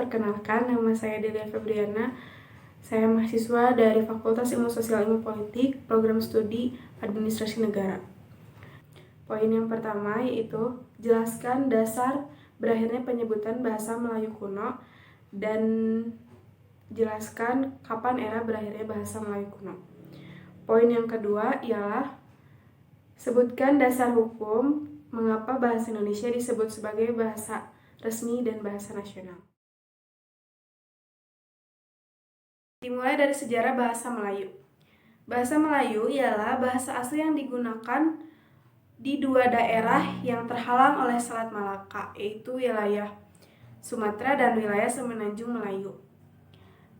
perkenalkan, nama saya Delia Febriana. Saya mahasiswa dari Fakultas Ilmu Sosial Ilmu Politik, Program Studi Administrasi Negara. Poin yang pertama yaitu jelaskan dasar berakhirnya penyebutan bahasa Melayu kuno dan jelaskan kapan era berakhirnya bahasa Melayu kuno. Poin yang kedua ialah sebutkan dasar hukum mengapa bahasa Indonesia disebut sebagai bahasa resmi dan bahasa nasional. Dimulai dari sejarah bahasa Melayu. Bahasa Melayu ialah bahasa asli yang digunakan di dua daerah yang terhalang oleh Selat Malaka, yaitu wilayah Sumatera dan wilayah Semenanjung Melayu.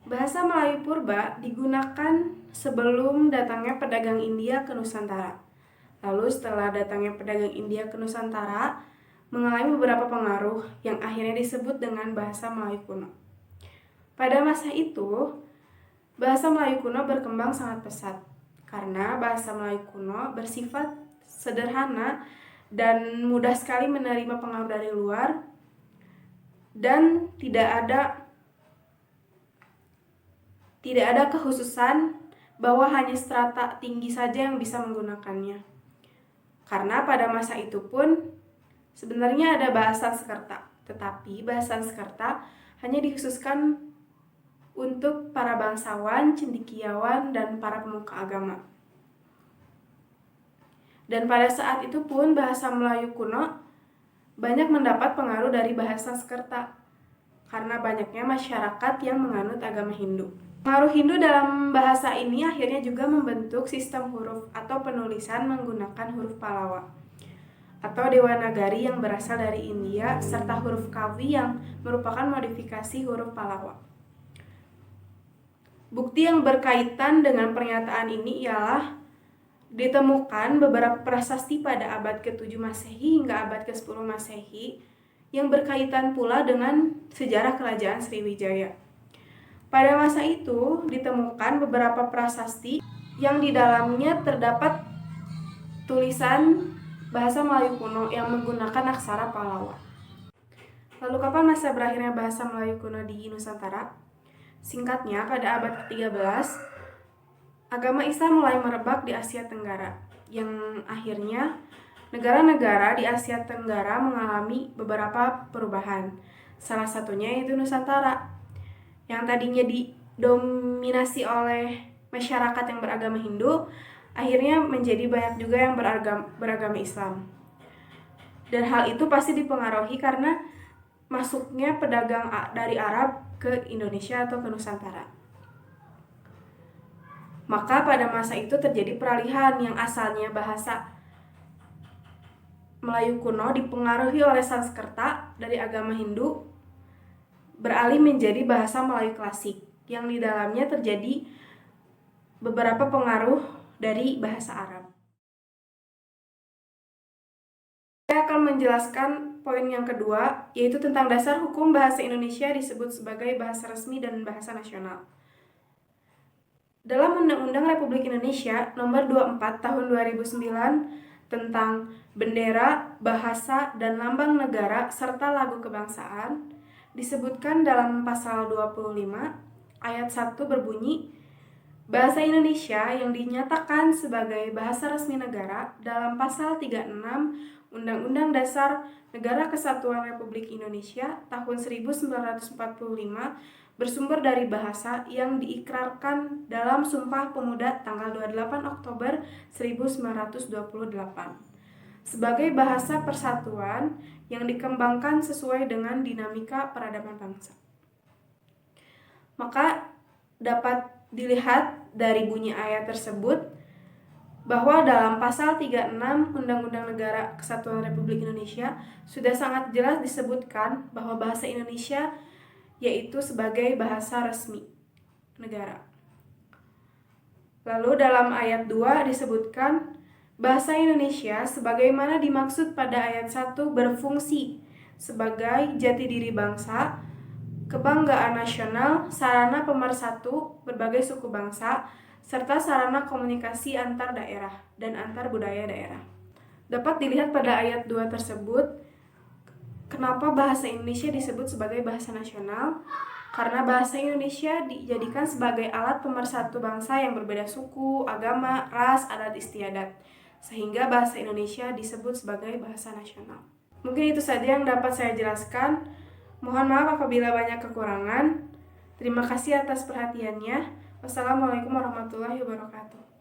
Bahasa Melayu purba digunakan sebelum datangnya pedagang India ke Nusantara. Lalu setelah datangnya pedagang India ke Nusantara, mengalami beberapa pengaruh yang akhirnya disebut dengan bahasa Melayu kuno. Pada masa itu, bahasa Melayu kuno berkembang sangat pesat karena bahasa Melayu kuno bersifat sederhana dan mudah sekali menerima pengaruh dari luar dan tidak ada kekhususan bahwa hanya strata tinggi saja yang bisa menggunakannya. Karena pada masa itu pun sebenarnya ada bahasa Sanskerta, tetapi bahasa Sanskerta hanya dikhususkan untuk para bangsawan, cendekiawan, dan para pemuka agama. Dan pada saat itu pun bahasa Melayu kuno banyak mendapat pengaruh dari bahasa Sanskerta karena banyaknya masyarakat yang menganut agama Hindu. Pengaruh Hindu dalam bahasa ini akhirnya juga membentuk sistem huruf atau penulisan menggunakan huruf Pallawa atau Dewanagari yang berasal dari India serta huruf Kavi yang merupakan modifikasi huruf Pallawa. Bukti yang berkaitan dengan pernyataan ini ialah ditemukan beberapa prasasti pada abad ke-7 Masehi hingga abad ke-10 Masehi yang berkaitan pula dengan sejarah kerajaan Sriwijaya. Pada masa itu ditemukan beberapa prasasti yang di dalamnya terdapat tulisan bahasa Melayu kuno yang menggunakan aksara Pallawa. Lalu kapan masa berakhirnya bahasa Melayu kuno di Nusantara? Singkatnya, pada abad ke-13, agama Islam mulai merebak di Asia Tenggara, yang akhirnya negara-negara di Asia Tenggara mengalami beberapa perubahan. Salah satunya yaitu Nusantara, yang tadinya didominasi oleh masyarakat yang beragama Hindu, akhirnya menjadi banyak juga yang beragama Islam. Dan hal itu pasti dipengaruhi karena masuknya pedagang dari Arab ke Indonesia atau ke Nusantara. Maka pada masa itu terjadi peralihan yang asalnya bahasa Melayu kuno dipengaruhi oleh Sanskerta dari agama Hindu beralih menjadi bahasa Melayu klasik yang di dalamnya terjadi beberapa pengaruh dari bahasa Arab. Saya akan menjelaskan poin yang kedua, yaitu tentang dasar hukum bahasa Indonesia disebut sebagai bahasa resmi dan bahasa nasional. Dalam Undang-Undang Republik Indonesia Nomor 24 Tahun 2009 tentang bendera, bahasa, dan lambang negara serta lagu kebangsaan, disebutkan dalam pasal 25 ayat 1 berbunyi, bahasa Indonesia yang dinyatakan sebagai bahasa resmi negara dalam pasal 36 Undang-Undang Dasar Negara Kesatuan Republik Indonesia tahun 1945 bersumber dari bahasa yang diikrarkan dalam Sumpah Pemuda tanggal 28 Oktober 1928 sebagai bahasa persatuan yang dikembangkan sesuai dengan dinamika peradaban bangsa. Maka dapat dilihat dari bunyi ayat tersebut bahwa dalam pasal 36 Undang-Undang Negara Kesatuan Republik Indonesia sudah sangat jelas disebutkan bahwa bahasa Indonesia yaitu sebagai bahasa resmi negara. Lalu dalam ayat 2 disebutkan bahasa Indonesia sebagaimana dimaksud pada ayat 1 berfungsi sebagai jati diri bangsa, kebanggaan nasional, sarana pemersatu berbagai suku bangsa, serta sarana komunikasi antar daerah dan antar budaya daerah. Dapat dilihat pada ayat 2 tersebut, Kenapa bahasa Indonesia disebut sebagai bahasa nasional? Karena bahasa Indonesia dijadikan sebagai alat pemersatu bangsa yang berbeda suku, agama, ras, adat istiadat. Sehingga bahasa Indonesia disebut sebagai bahasa nasional. Mungkin itu saja yang dapat saya jelaskan. Mohon maaf apabila banyak kekurangan. Terima kasih atas perhatiannya. Wassalamualaikum warahmatullahi wabarakatuh.